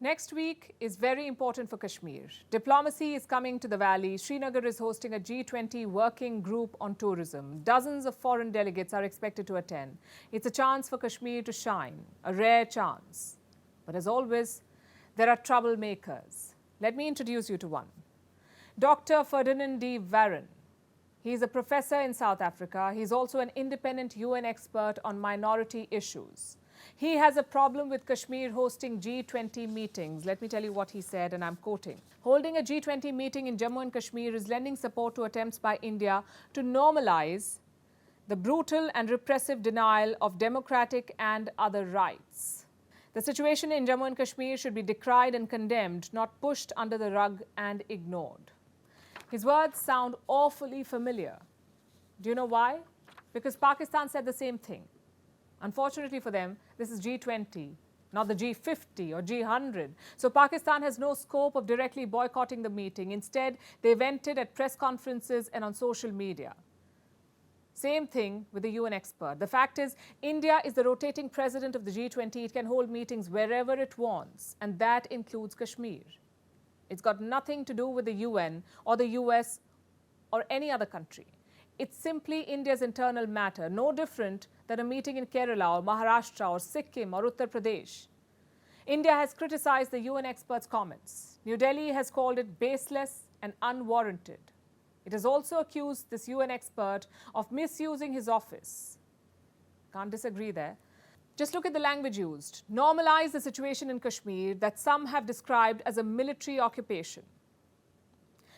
Next week is very important for Kashmir. Diplomacy is coming to the valley. Srinagar is hosting a G20 working group on tourism. Dozens of foreign delegates are expected to attend. It's a chance for Kashmir to shine, a rare chance. But as always, there are troublemakers. Let me introduce you to one. Dr. Ferdinand D. Warren. He is a professor in South Africa. He's also an independent UN expert on minority issues. He has a problem with Kashmir hosting G20 meetings. Let me tell you what he said, and I'm quoting. Holding a G20 meeting in Jammu and Kashmir is lending support to attempts by India to normalize the brutal and repressive denial of democratic and other rights. The situation in Jammu and Kashmir should be decried and condemned, not pushed under the rug and ignored. His words sound awfully familiar. Do you know why? Because Pakistan said the same thing. Unfortunately for them, this is G20, not the G50 or G100. So Pakistan has no scope of directly boycotting the meeting. Instead, they vented at press conferences and on social media. Same thing with the UN expert. The fact is, India is the rotating president of the G20. It can hold meetings wherever it wants, and that includes Kashmir. It's got nothing to do with the UN or the US or any other country. It's simply India's internal matter, no different than a meeting in Kerala or Maharashtra or Sikkim or Uttar Pradesh. India has criticized the UN experts' comments. New Delhi has called it baseless and unwarranted. It has also accused this UN expert of misusing his office. Can't disagree there. Just look at the language used. Normalize the situation in Kashmir that some have described as a military occupation.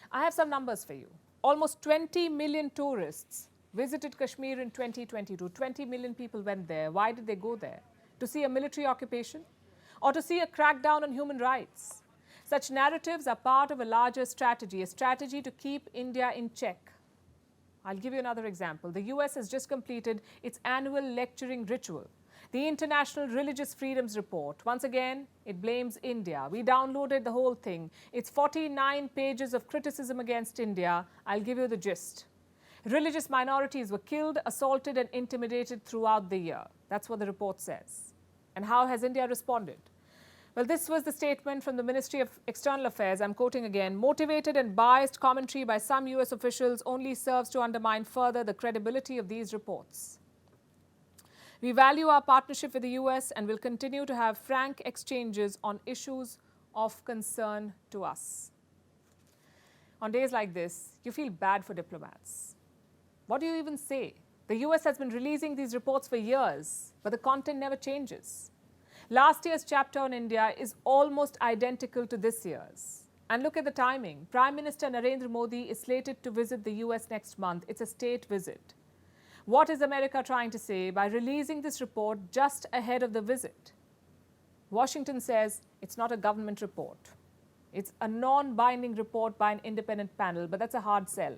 I have some numbers for you. Almost 20 million tourists visited Kashmir in 2022. 20 million people went there. Why did they go there? To see a military occupation? Or to see a crackdown on human rights? Such narratives are part of a larger strategy, a strategy to keep India in check. I'll give you another example. The US has just completed its annual lecturing ritual, the International Religious Freedoms Report. Once again, it blames India. We downloaded the whole thing. It's 49 pages of criticism against India. I'll give you the gist. Religious minorities were killed, assaulted, and intimidated throughout the year. That's what the report says. And how has India responded? Well, this was the statement from the Ministry of External Affairs. I'm quoting again. Motivated and biased commentary by some US officials only serves to undermine further the credibility of these reports. We value our partnership with the US and will continue to have frank exchanges on issues of concern to us. On days like this, you feel bad for diplomats. What do you even say? The US has been releasing these reports for years, but the content never changes. Last year's chapter on India is almost identical to this year's. And look at the timing. Prime Minister Narendra Modi is slated to visit the US next month. It's a state visit. What is America trying to say by releasing this report just ahead of the visit? Washington says it's not a government report. It's a non-binding report by an independent panel, but that's a hard sell.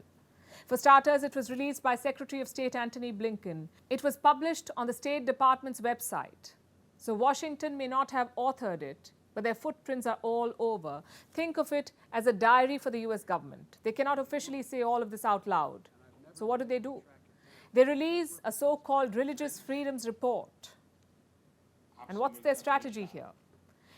For starters, it was released by Secretary of State Antony Blinken. It was published on the State Department's website. So Washington may not have authored it, but their footprints are all over. Think of it as a diary for the US government. They cannot officially say all of this out loud. So what do? They release a so-called Religious Freedoms Report. And what's their strategy here?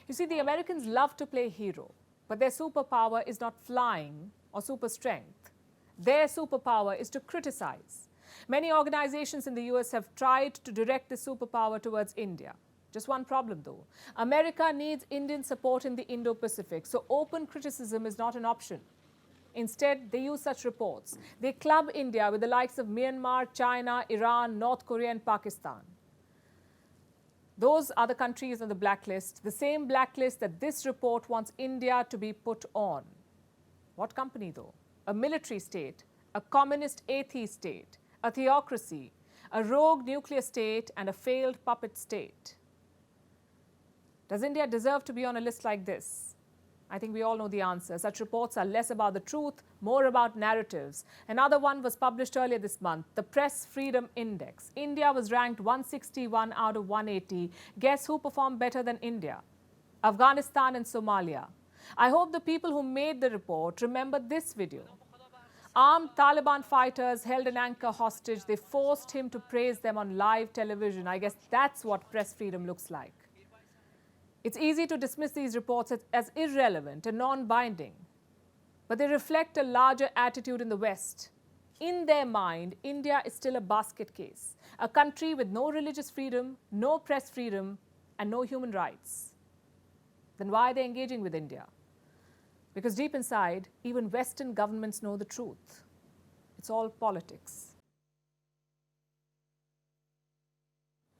You see, the Americans love to play hero, but their superpower is not flying or super strength. Their superpower is to criticize. Many organizations in the US have tried to direct this superpower towards India. Just one problem, though. America needs Indian support in the Indo-Pacific, so open criticism is not an option. Instead, they use such reports. They club India with the likes of Myanmar, China, Iran, North Korea, and Pakistan. Those are the countries on the blacklist, the same blacklist that this report wants India to be put on. What company, though? A military state, a communist atheist state, a theocracy, a rogue nuclear state, and a failed puppet state. Does India deserve to be on a list like this? I think we all know the answer. Such reports are less about the truth, more about narratives. Another one was published earlier this month, the Press Freedom Index. India was ranked 161 out of 180. Guess who performed better than India? Afghanistan and Somalia. I hope the people who made the report remember this video. Armed Taliban fighters held an anchor hostage. They forced him to praise them on live television. I guess that's what press freedom looks like. It's easy to dismiss these reports as irrelevant and non-binding, but they reflect a larger attitude in the West. In their mind, India is still a basket case, a country with no religious freedom, no press freedom, and no human rights. Then why are they engaging with India? Because deep inside, even Western governments know the truth. It's all politics.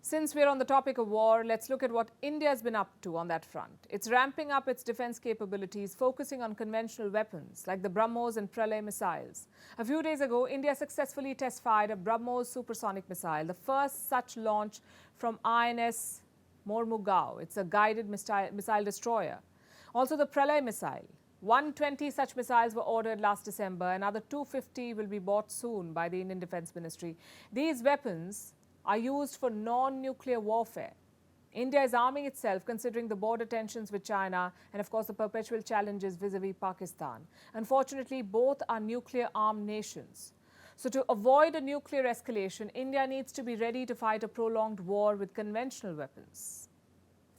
Since we're on the topic of war, let's look at what India's been up to on that front. It's ramping up its defense capabilities, focusing on conventional weapons like the Brahmos and Pralay missiles. A few days ago, India successfully test-fired a Brahmos supersonic missile, the first such launch from INS Mormugao. It's a guided missile destroyer. Also, the Pralay missile. 120 such missiles were ordered last December. Another 250 will be bought soon by the Indian Defence Ministry. These weapons are used for non-nuclear warfare. India is arming itself considering the border tensions with China and, of course, the perpetual challenges vis-a-vis Pakistan. Unfortunately, both are nuclear-armed nations. So to avoid a nuclear escalation, India needs to be ready to fight a prolonged war with conventional weapons.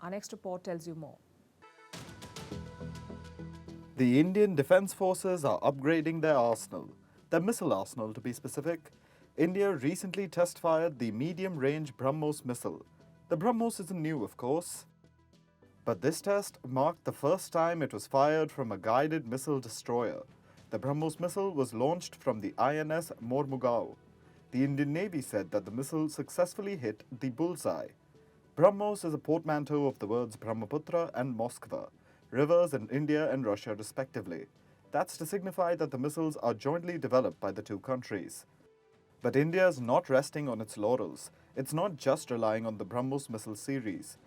Our next report tells you more. The Indian Defence Forces are upgrading their arsenal, their missile arsenal to be specific. India recently test-fired the medium-range Brahmos missile. The Brahmos isn't new, of course, but this test marked the first time it was fired from a guided missile destroyer. The Brahmos missile was launched from the INS Mormugao. The Indian Navy said that the missile successfully hit the bullseye. Brahmos is a portmanteau of the words Brahmaputra and Moskva, rivers in India and Russia respectively. That's to signify that the missiles are jointly developed by the two countries. But India is not resting on its laurels. It's not just relying on the Brahmos missile series.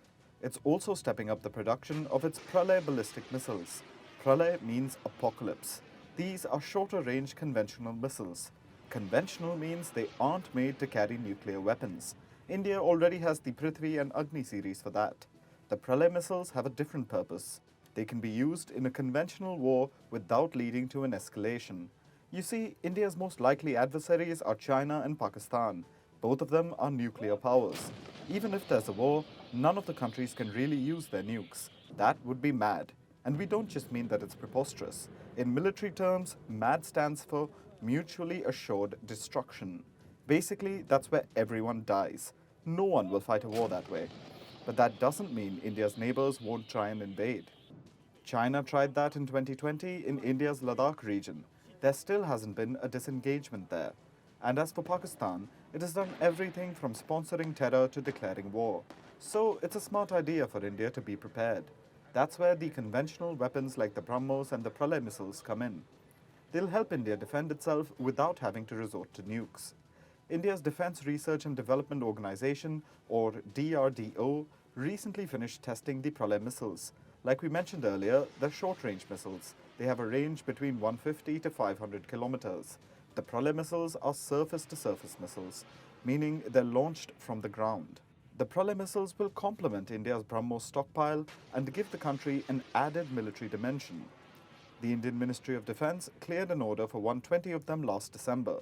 It's also stepping up the production of its Pralay ballistic missiles. Pralay means apocalypse. These are shorter-range conventional missiles. Conventional means they aren't made to carry nuclear weapons. India already has the Prithvi and Agni series for that. The Pralay missiles have a different purpose. They can be used in a conventional war without leading to an escalation. You see, India's most likely adversaries are China and Pakistan. Both of them are nuclear powers. Even if there's a war, none of the countries can really use their nukes. That would be mad. And we don't just mean that it's preposterous. In military terms, MAD stands for Mutually Assured Destruction. Basically, that's where everyone dies. No one will fight a war that way. But that doesn't mean India's neighbors won't try and invade. China tried that in 2020 in India's Ladakh region. There still hasn't been a disengagement there. And as for Pakistan, it has done everything from sponsoring terror to declaring war. So it's a smart idea for India to be prepared. That's where the conventional weapons like the Brahmos and the Pralay missiles come in. They'll help India defend itself without having to resort to nukes. India's Defence Research and Development Organization, or DRDO, recently finished testing the Pralay missiles. Like we mentioned earlier, they're short-range missiles. They have a range between 150 to 500 kilometers. The Pralay missiles are surface-to-surface missiles, meaning they're launched from the ground. The Pralay missiles will complement India's Brahmos stockpile and give the country an added military dimension. The Indian Ministry of Defence cleared an order for 120 of them last December.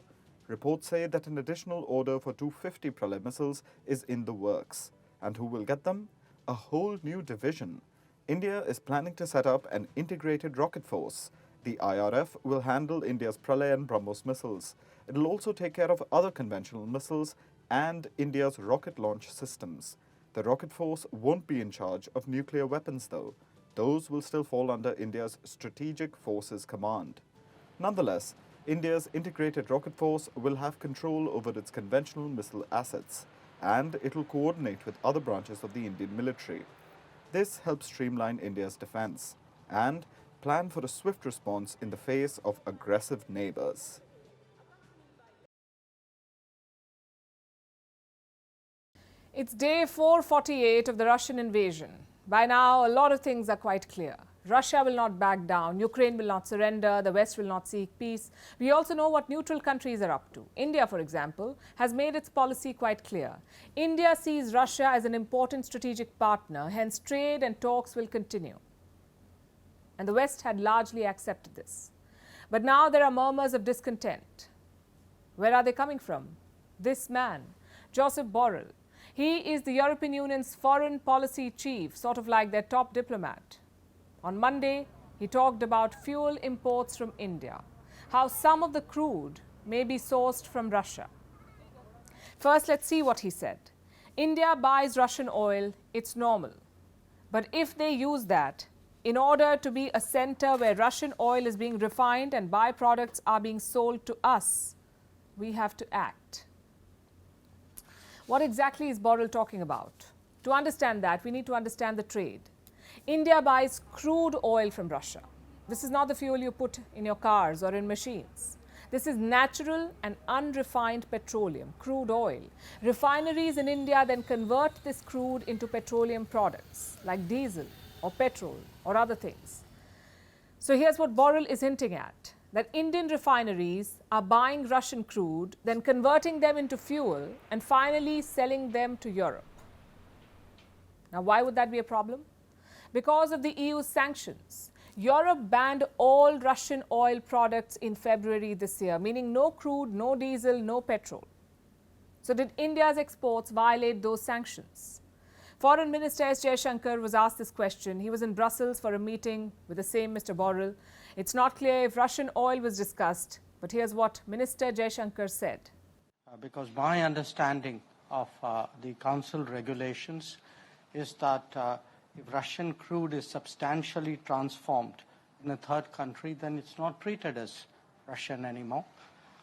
Reports say that an additional order for 250 Pralay missiles is in the works. And who will get them? A whole new division. India is planning to set up an integrated rocket force. The IRF will handle India's Pralay and Brahmos missiles. It will also take care of other conventional missiles and India's rocket launch systems. The rocket force won't be in charge of nuclear weapons though. Those will still fall under India's Strategic Forces Command. Nonetheless, India's integrated rocket force will have control over its conventional missile assets, and it will coordinate with other branches of the Indian military. This helps streamline India's defense and plan for a swift response in the face of aggressive neighbors. It's day 448 of the Russian invasion. By now, a lot of things are quite clear. Russia will not back down, Ukraine will not surrender, the West will not seek peace. We also know what neutral countries are up to. India, for example, has made its policy quite clear. India sees Russia as an important strategic partner, hence trade and talks will continue. And the West had largely accepted this. But now there are murmurs of discontent. Where are they coming from? This man, Joseph Borrell. He is the European Union's foreign policy chief, sort of like their top diplomat. On Monday, he talked about fuel imports from India, how some of the crude may be sourced from Russia. First, let's see what he said. India buys Russian oil, it's normal. But if they use that in order to be a center where Russian oil is being refined and byproducts are being sold to us, we have to act. What exactly is Borrell talking about? To understand that, we need to understand the trade. India buys crude oil from Russia. This is not the fuel you put in your cars or in machines. This is natural and unrefined petroleum, crude oil. Refineries in India then convert this crude into petroleum products like diesel or petrol or other things. So here's what Borrell is hinting at, that Indian refineries are buying Russian crude, then converting them into fuel and finally selling them to Europe. Now, why would that be a problem? Because of the EU's sanctions. Europe banned all Russian oil products in February this year, meaning no crude, no diesel, no petrol. So did India's exports violate those sanctions? Foreign Minister S. Jaishankar was asked this question. He was in Brussels for a meeting with the same Mr. Borrell. It's not clear if Russian oil was discussed, but here's what Minister Jaishankar said. Because my understanding of the Council regulations is that if Russian crude is substantially transformed in a third country, then it's not treated as Russian anymore.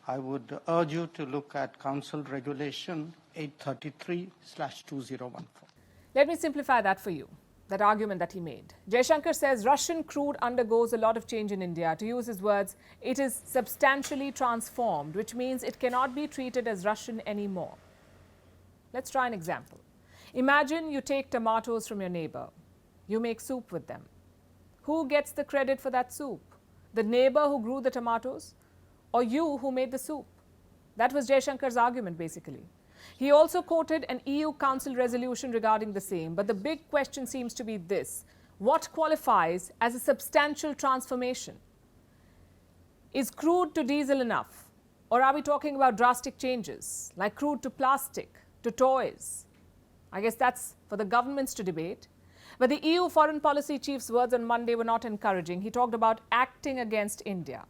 I would urge you to look at Council Regulation 833/2014. Let me simplify that for you, that argument that he made. Jaishankar says Russian crude undergoes a lot of change in India. To use his words, it is substantially transformed, which means it cannot be treated as Russian anymore. Let's try an example. Imagine you take tomatoes from your neighbor. You make soup with them. Who gets the credit for that soup? The neighbor who grew the tomatoes, or you who made the soup? That was Jaishankar's argument, basically. He also quoted an EU Council resolution regarding the same, but the big question seems to be this: what qualifies as a substantial transformation? Is crude to diesel enough? Or are we talking about drastic changes, like crude to plastic, to toys? I guess that's for the governments to debate. But the EU foreign policy chief's words on Monday were not encouraging. He talked about acting against India.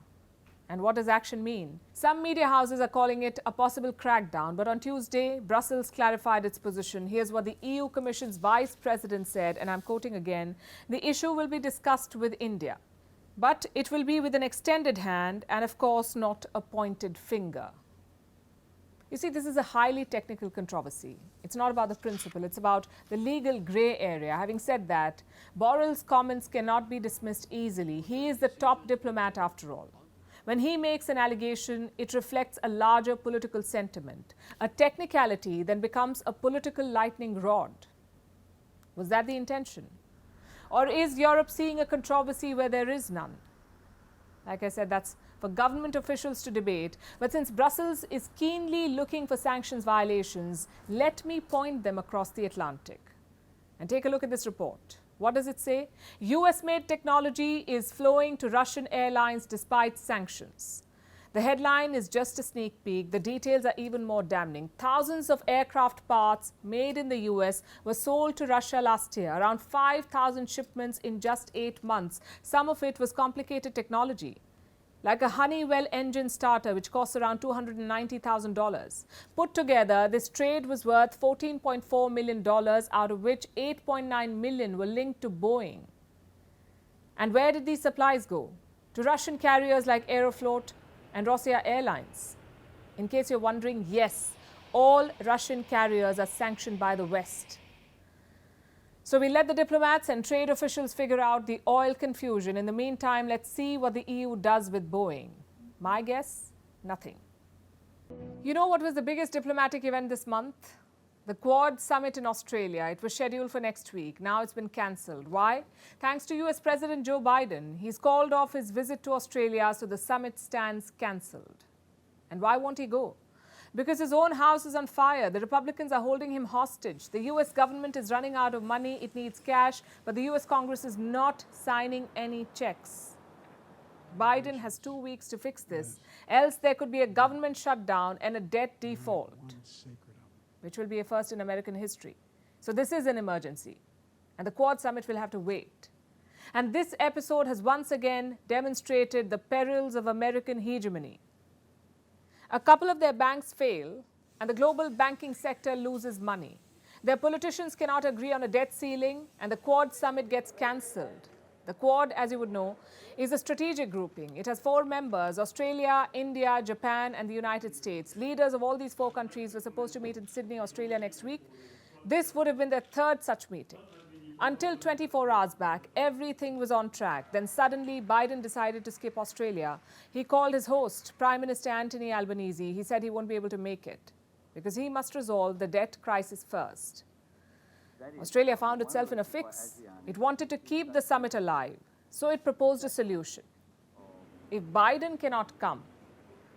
And what does action mean? Some media houses are calling it a possible crackdown, but on Tuesday, Brussels clarified its position. Here's what the EU Commission's vice president said, and I'm quoting again: the issue will be discussed with India, but it will be with an extended hand and, of course, not a pointed finger. You see, this is a highly technical controversy. It's not about the principle, it's about the legal grey area. Having said that, Borrell's comments cannot be dismissed easily. He is the top diplomat after all. When he makes an allegation, it reflects a larger political sentiment. A technicality then becomes a political lightning rod. Was that the intention? Or is Europe seeing a controversy where there is none? Like I said, that's for government officials to debate. But since Brussels is keenly looking for sanctions violations, let me point them across the Atlantic. And take a look at this report. What does it say? US-made technology is flowing to Russian airlines despite sanctions. The headline is just a sneak peek. The details are even more damning. Thousands of aircraft parts made in the US were sold to Russia last year. Around 5,000 shipments in just 8 months. Some of it was complicated technology, like a Honeywell engine starter, which costs around $290,000. Put together, this trade was worth $14.4 million, out of which $8.9 million were linked to Boeing. And where did these supplies go? To Russian carriers like Aeroflot and Rossiya Airlines. In case you're wondering, yes, all Russian carriers are sanctioned by the West. So we let the diplomats and trade officials figure out the oil confusion. In the meantime, let's see what the EU does with Boeing. My guess, nothing. You know what was the biggest diplomatic event this month? The Quad Summit in Australia. It was scheduled for next week. Now it's been cancelled. Why? Thanks to US President Joe Biden. He's called off his visit to Australia, so the summit stands cancelled. And why won't he go? Because his own house is on fire. The Republicans are holding him hostage. The US government is running out of money. It needs cash, but the US Congress is not signing any checks. Biden has 2 weeks to fix this, else there could be a government shutdown and a debt default. which will be a first in American history. So this is an emergency, and the Quad summit will have to wait. And this episode has once again demonstrated the perils of American hegemony. A couple of their banks fail, and the global banking sector loses money. Their politicians cannot agree on a debt ceiling, and the Quad summit gets cancelled. The Quad, as you would know, is a strategic grouping. It has 4 members: Australia, India, Japan, and the United States. Leaders of all these 4 countries were supposed to meet in Sydney, Australia next week. This would have been their 3rd such meeting. Until 24 hours back, everything was on track. Then suddenly, Biden decided to skip Australia. He called his host, Prime Minister Anthony Albanese. He said he won't be able to make it because he must resolve the debt crisis first. Australia found itself in a fix. It wanted to keep the summit alive, so it proposed a solution. If Biden cannot come,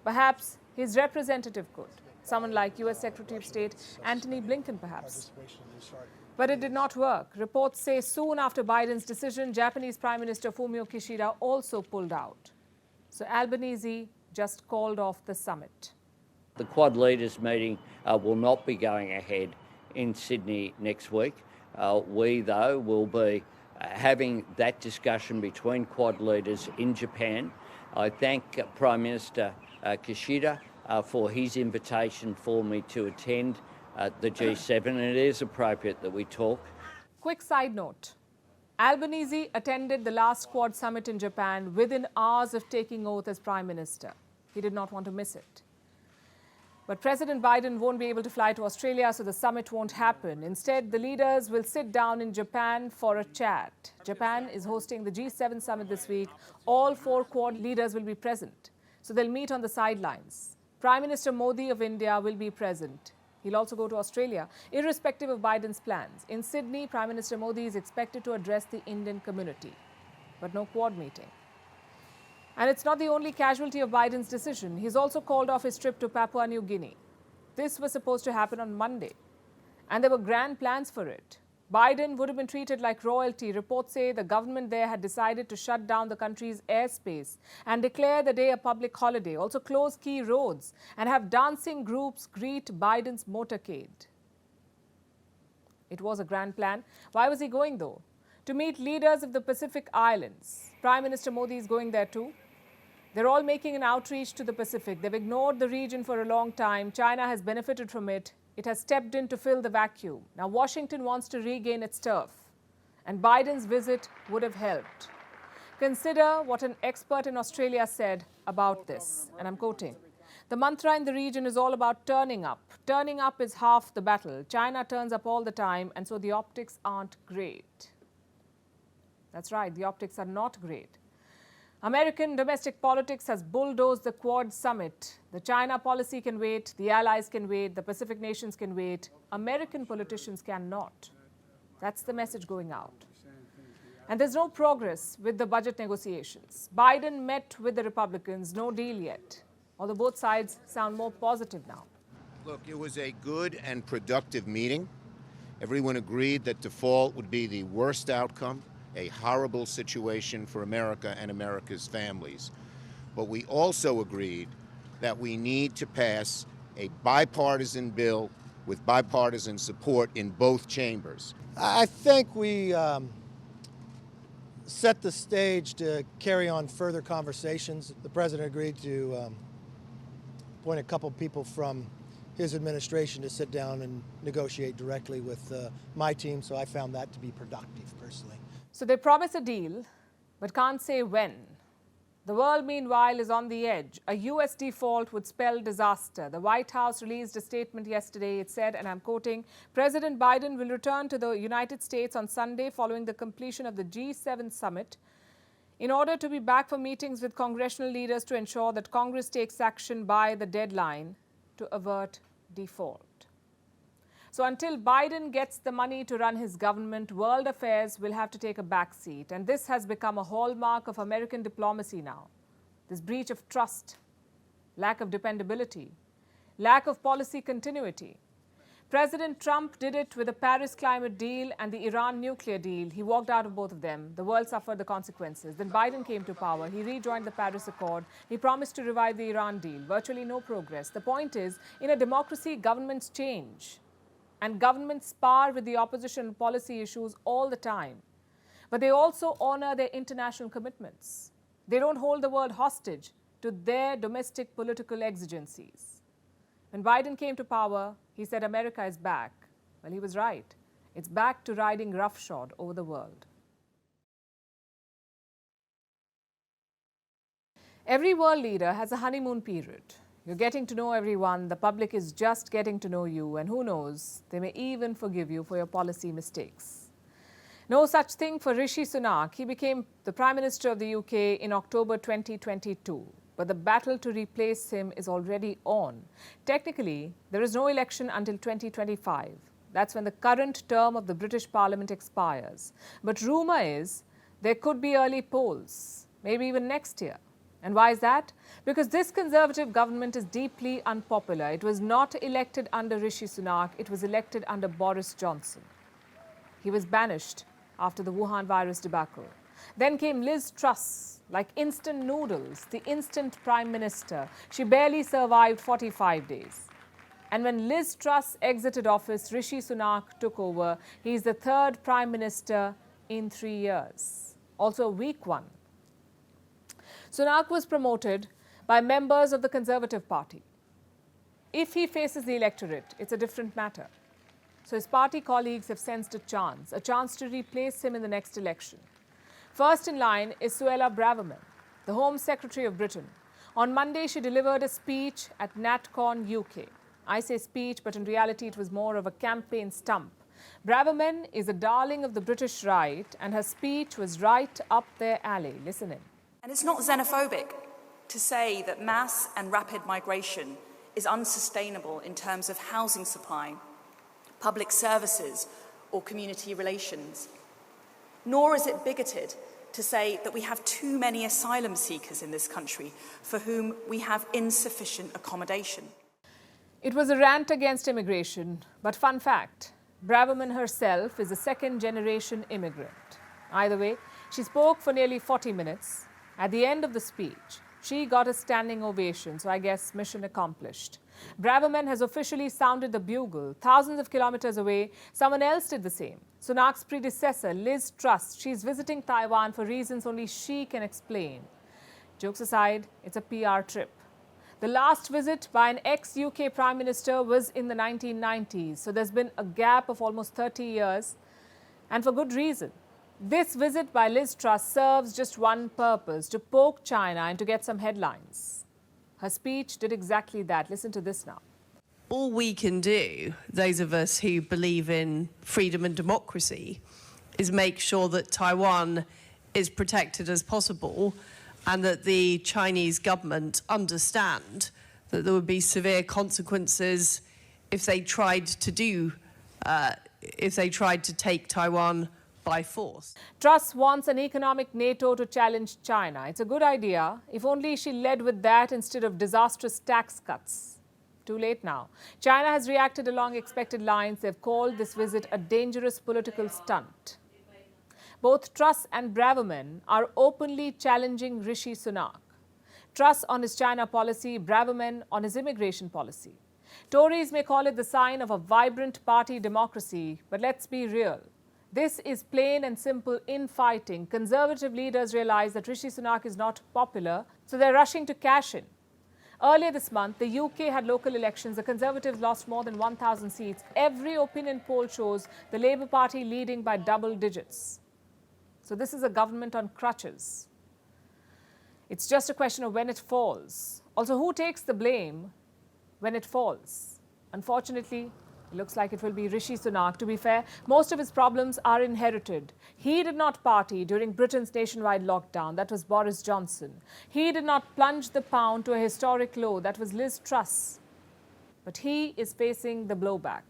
perhaps his representative could. Someone like US Secretary of State Antony Blinken, perhaps. But it did not work. Reports say soon after Biden's decision, Japanese Prime Minister Fumio Kishida also pulled out. So Albanese just called off the summit. The Quad leaders meeting will not be going ahead in Sydney next week. We, though, will be having that discussion between Quad leaders in Japan. I thank Prime Minister Kishida for his invitation for me to attend the G7, and it is appropriate that we talk. Quick side note. Albanese attended the last Quad summit in Japan within hours of taking oath as Prime Minister. He did not want to miss it. But President Biden won't be able to fly to Australia, so the summit won't happen. Instead, the leaders will sit down in Japan for a chat. Japan is hosting the G7 summit this week. All 4 Quad leaders will be present, so they'll meet on the sidelines. Prime Minister Modi of India will be present. He'll also go to Australia, irrespective of Biden's plans. In Sydney, Prime Minister Modi is expected to address the Indian community, but no Quad meeting. And it's not the only casualty of Biden's decision. He's also called off his trip to Papua New Guinea. This was supposed to happen on Monday, and there were grand plans for it. Biden would have been treated like royalty. Reports say the government there had decided to shut down the country's airspace and declare the day a public holiday, also close key roads, and have dancing groups greet Biden's motorcade. It was a grand plan. Why was he going, though? To meet leaders of the Pacific Islands. Prime Minister Modi is going there too. They're all making an outreach to the Pacific. They've ignored the region for a long time. China has benefited from it. It has stepped in to fill the vacuum. Now Washington wants to regain its turf, and Biden's visit would have helped. Consider what an expert in Australia said about this, and I'm quoting. The mantra in the region is all about turning up. Turning up is half the battle. China turns up all the time, and so the optics aren't great. That's right, the optics are not great. American domestic politics has bulldozed the Quad summit. The China policy can wait, the allies can wait, the Pacific nations can wait. American politicians cannot. That's the message going out. And there's no progress with the budget negotiations. Biden met with the Republicans, no deal yet. Although both sides sound more positive now. Look, it was a good and productive meeting. Everyone agreed that default would be the worst outcome, a horrible situation for America and America's families. But we also agreed that we need to pass a bipartisan bill with bipartisan support in both chambers. I think we set the stage to carry on further conversations. The president agreed to appoint a couple people from his administration to sit down and negotiate directly with my team, so I found that to be productive personally. So they promise a deal, but can't say when. The world, meanwhile, is on the edge. A US default would spell disaster. The White House released a statement yesterday. It said, and I'm quoting, President Biden will return to the United States on Sunday following the completion of the G7 summit in order to be back for meetings with congressional leaders to ensure that Congress takes action by the deadline to avert default. So until Biden gets the money to run his government, world affairs will have to take a backseat. And this has become a hallmark of American diplomacy now. This breach of trust, lack of dependability, lack of policy continuity. President Trump did it with the Paris climate deal and the Iran nuclear deal. He walked out of both of them. The world suffered the consequences. Then Biden came to power. He rejoined the Paris Accord. He promised to revive the Iran deal. Virtually no progress. The point is, in a democracy, governments change. And governments spar with the opposition on policy issues all the time. But they also honor their international commitments. They don't hold the world hostage to their domestic political exigencies. When Biden came to power, he said America is back. Well, he was right. It's back to riding roughshod over the world. Every world leader has a honeymoon period. You're getting to know everyone, the public is just getting to know you, and who knows, they may even forgive you for your policy mistakes. No such thing for Rishi Sunak. He became the Prime Minister of the UK in October 2022. But the battle to replace him is already on. Technically, there is no election until 2025. That's when the current term of the British Parliament expires. But rumour is there could be early polls, maybe even next year. And why is that? Because this Conservative government is deeply unpopular. It was not elected under Rishi Sunak, it was elected under Boris Johnson. He was banished after the Wuhan virus debacle. Then came Liz Truss, like instant noodles, the instant Prime Minister. She barely survived 45 days. And when Liz Truss exited office, Rishi Sunak took over. He's the third Prime Minister in 3 years. Also a weak one. Sunak was promoted by members of the Conservative Party. If he faces the electorate, it's a different matter. So his party colleagues have sensed a chance to replace him in the next election. First in line is Suella Braverman, the Home Secretary of Britain. On Monday, she delivered a speech at NatCon UK. I say speech, but in reality, it was more of a campaign stump. Braverman is a darling of the British right, and her speech was right up their alley. Listen in. And it's not xenophobic to say that mass and rapid migration is unsustainable in terms of housing supply, public services, or community relations. Nor is it bigoted to say that we have too many asylum seekers in this country for whom we have insufficient accommodation. It was a rant against immigration, but fun fact, Braverman herself is a second-generation immigrant. Either way, she spoke for nearly 40 minutes. At the end of the speech, she got a standing ovation, so I guess mission accomplished. Braverman has officially sounded the bugle. Thousands of kilometers away, someone else did the same. Sunak's predecessor, Liz Truss, she's visiting Taiwan for reasons only she can explain. Jokes aside, it's a PR trip. The last visit by an ex-UK Prime Minister was in the 1990s, so there's been a gap of almost 30 years, and for good reason. This visit by Liz Truss serves just one purpose, to poke China and to get some headlines. Her speech did exactly that. Listen to this now. All we can do, those of us who believe in freedom and democracy, is make sure that Taiwan is protected as possible and that the Chinese government understand that there would be severe consequences if they tried to take Taiwan by force. Truss wants an economic NATO to challenge China. It's a good idea, if only she led with that instead of disastrous tax cuts. Too late now. China has reacted along expected lines. They've called this visit a dangerous political stunt. Both Truss and Braverman are openly challenging Rishi Sunak. Truss on his China policy, Braverman on his immigration policy. Tories may call it the sign of a vibrant party democracy, but let's be real. This is plain and simple infighting. Conservative leaders realize that Rishi Sunak is not popular, so they're rushing to cash in. Earlier this month, the UK had local elections. The Conservatives lost more than 1,000 seats. Every opinion poll shows the Labour Party leading by double digits. So this is a government on crutches. It's just a question of when it falls. Also, who takes the blame when it falls? Unfortunately, it looks like it will be Rishi Sunak. To be fair, most of his problems are inherited. He did not party during Britain's nationwide lockdown. That was Boris Johnson. He did not plunge the pound to a historic low. That was Liz Truss. But he is facing the blowback.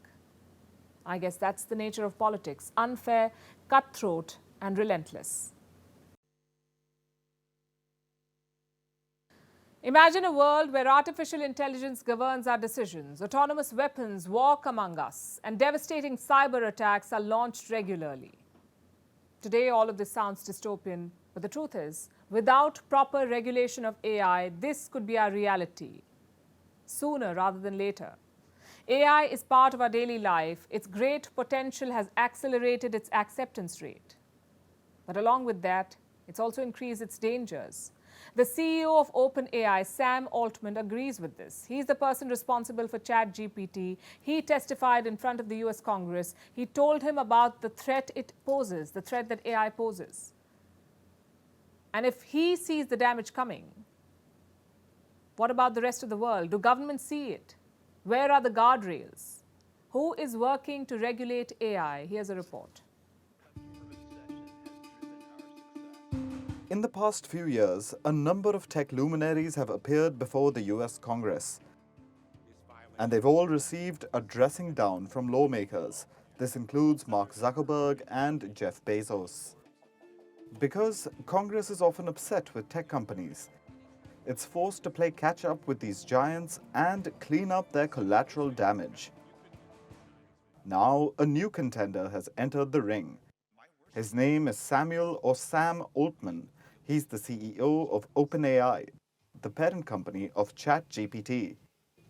I guess that's the nature of politics. Unfair, cutthroat, and relentless. Imagine a world where artificial intelligence governs our decisions, autonomous weapons walk among us, and devastating cyber attacks are launched regularly. Today, all of this sounds dystopian, but the truth is, without proper regulation of AI, this could be our reality, sooner rather than later. AI is part of our daily life. Its great potential has accelerated its acceptance rate. But along with that, it's also increased its dangers. The CEO of OpenAI, Sam Altman, agrees with this. He's the person responsible for ChatGPT. He testified in front of the US Congress. He told him about the threat it poses, the threat that AI poses. And if he sees the damage coming, what about the rest of the world? Do governments see it? Where are the guardrails? Who is working to regulate AI? Here's a report. In the past few years, a number of tech luminaries have appeared before the US Congress. And they've all received a dressing down from lawmakers. This includes Mark Zuckerberg and Jeff Bezos. Because Congress is often upset with tech companies, it's forced to play catch-up with these giants and clean up their collateral damage. Now, a new contender has entered the ring. His name is Samuel or Sam Altman. He's the CEO of OpenAI, the parent company of ChatGPT,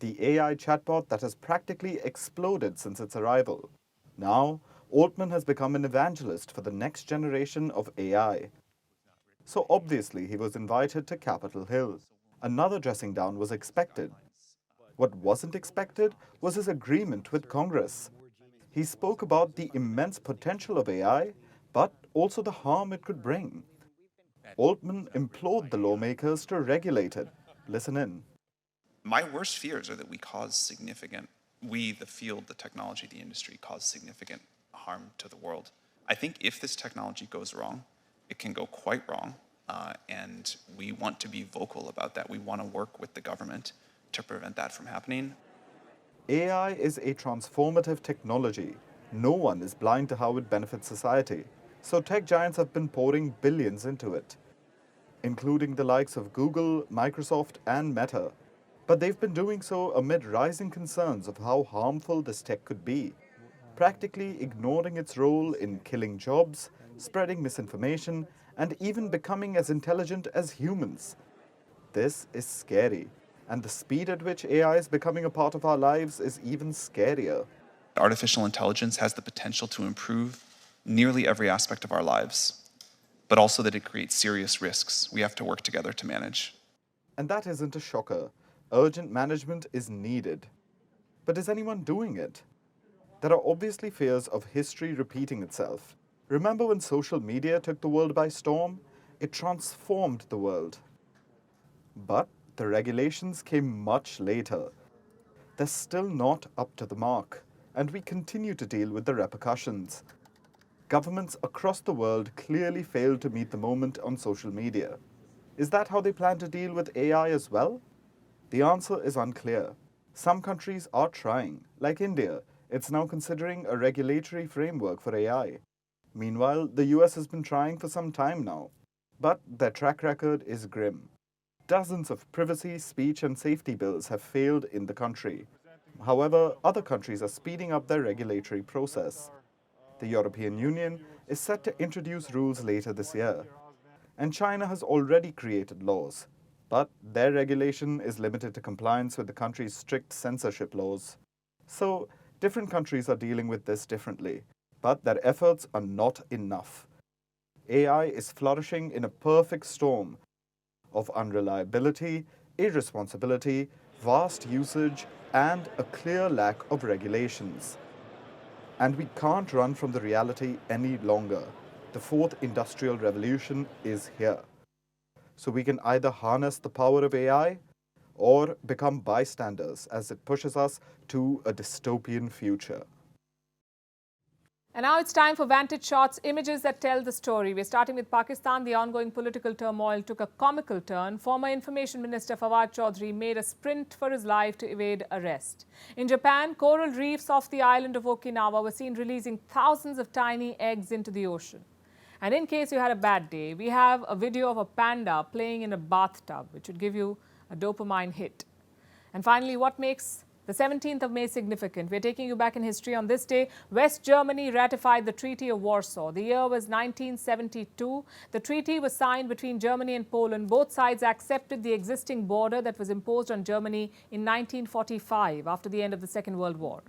the AI chatbot that has practically exploded since its arrival. Now, Altman has become an evangelist for the next generation of AI. So obviously he was invited to Capitol Hill. Another dressing down was expected. What wasn't expected was his agreement with Congress. He spoke about the immense potential of AI, but also the harm it could bring. Altman implored the lawmakers to regulate it. Listen in. My worst fears are that we, the field, the technology, the industry, cause significant harm to the world. I think if this technology goes wrong, it can go quite wrong, and we want to be vocal about that. We want to work with the government to prevent that from happening. AI is a transformative technology. No one is blind to how it benefits society. So tech giants have been pouring billions into it, including the likes of Google, Microsoft, and Meta. But they've been doing so amid rising concerns of how harmful this tech could be, practically ignoring its role in killing jobs, spreading misinformation, and even becoming as intelligent as humans. This is scary, and the speed at which AI is becoming a part of our lives is even scarier. Artificial intelligence has the potential to improve nearly every aspect of our lives, but also that it creates serious risks we have to work together to manage. And that isn't a shocker. Urgent management is needed. But is anyone doing it? There are obviously fears of history repeating itself. Remember when social media took the world by storm? It transformed the world. But the regulations came much later. They're still not up to the mark, and we continue to deal with the repercussions. Governments across the world clearly failed to meet the moment on social media. Is that how they plan to deal with AI as well? The answer is unclear. Some countries are trying, like India. It's now considering a regulatory framework for AI. Meanwhile, the US has been trying for some time now. But their track record is grim. Dozens of privacy, speech, and safety bills have failed in the country. However, other countries are speeding up their regulatory process. The European Union is set to introduce rules later this year. And China has already created laws. But their regulation is limited to compliance with the country's strict censorship laws. So, different countries are dealing with this differently. But their efforts are not enough. AI is flourishing in a perfect storm of unreliability, irresponsibility, vast usage, and a clear lack of regulations. And we can't run from the reality any longer. The fourth industrial revolution is here. So we can either harness the power of AI or become bystanders as it pushes us to a dystopian future. And now it's time for Vantage Shots, images that tell the story. We're starting with Pakistan. The ongoing political turmoil took a comical turn. Former Information Minister Fawad Chaudhry made a sprint for his life to evade arrest. In Japan, coral reefs off the island of Okinawa were seen releasing thousands of tiny eggs into the ocean. And in case you had a bad day, we have a video of a panda playing in a bathtub, which would give you a dopamine hit. And finally, what makes The 17th of May is significant. We're taking you back in history. On this day, West Germany ratified the Treaty of Warsaw. The year was 1972. The treaty was signed between Germany and Poland. Both sides accepted the existing border that was imposed on Germany in 1945 after the end of the Second World War.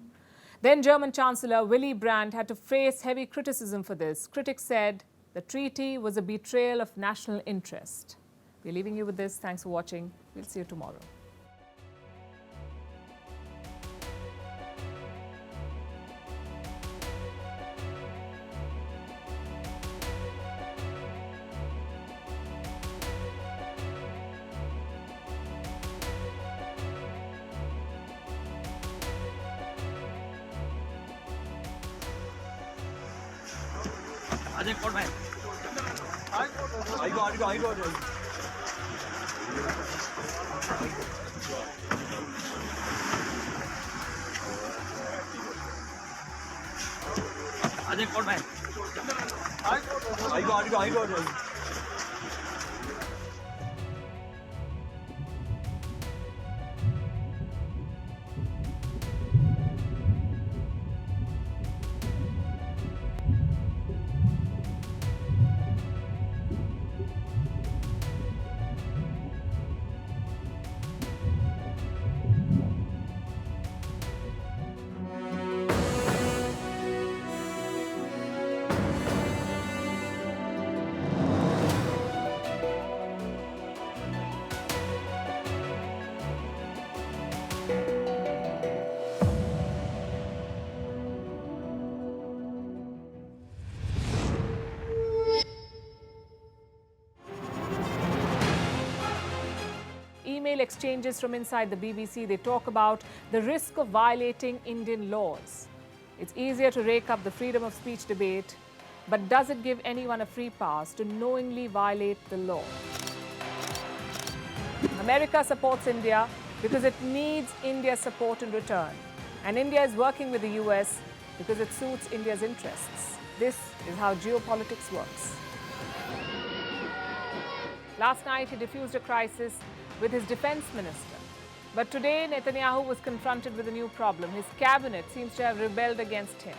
Then German Chancellor Willy Brandt had to face heavy criticism for this. Critics said the treaty was a betrayal of national interest. We're leaving you with this. Thanks for watching. We'll see you tomorrow. Email exchanges from inside the BBC, they talk about the risk of violating Indian laws. It's easier to rake up the freedom of speech debate, but does it give anyone a free pass to knowingly violate the law? America supports India because it needs India's support in return. And India is working with the US because it suits India's interests. This is how geopolitics works. Last night, he diffused a crisis with his defense minister. But today, Netanyahu was confronted with a new problem. His cabinet seems to have rebelled against him.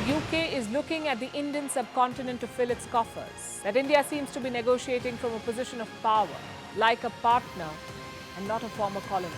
The UK is looking at the Indian subcontinent to fill its coffers. That India seems to be negotiating from a position of power, like a partner and not a former colony.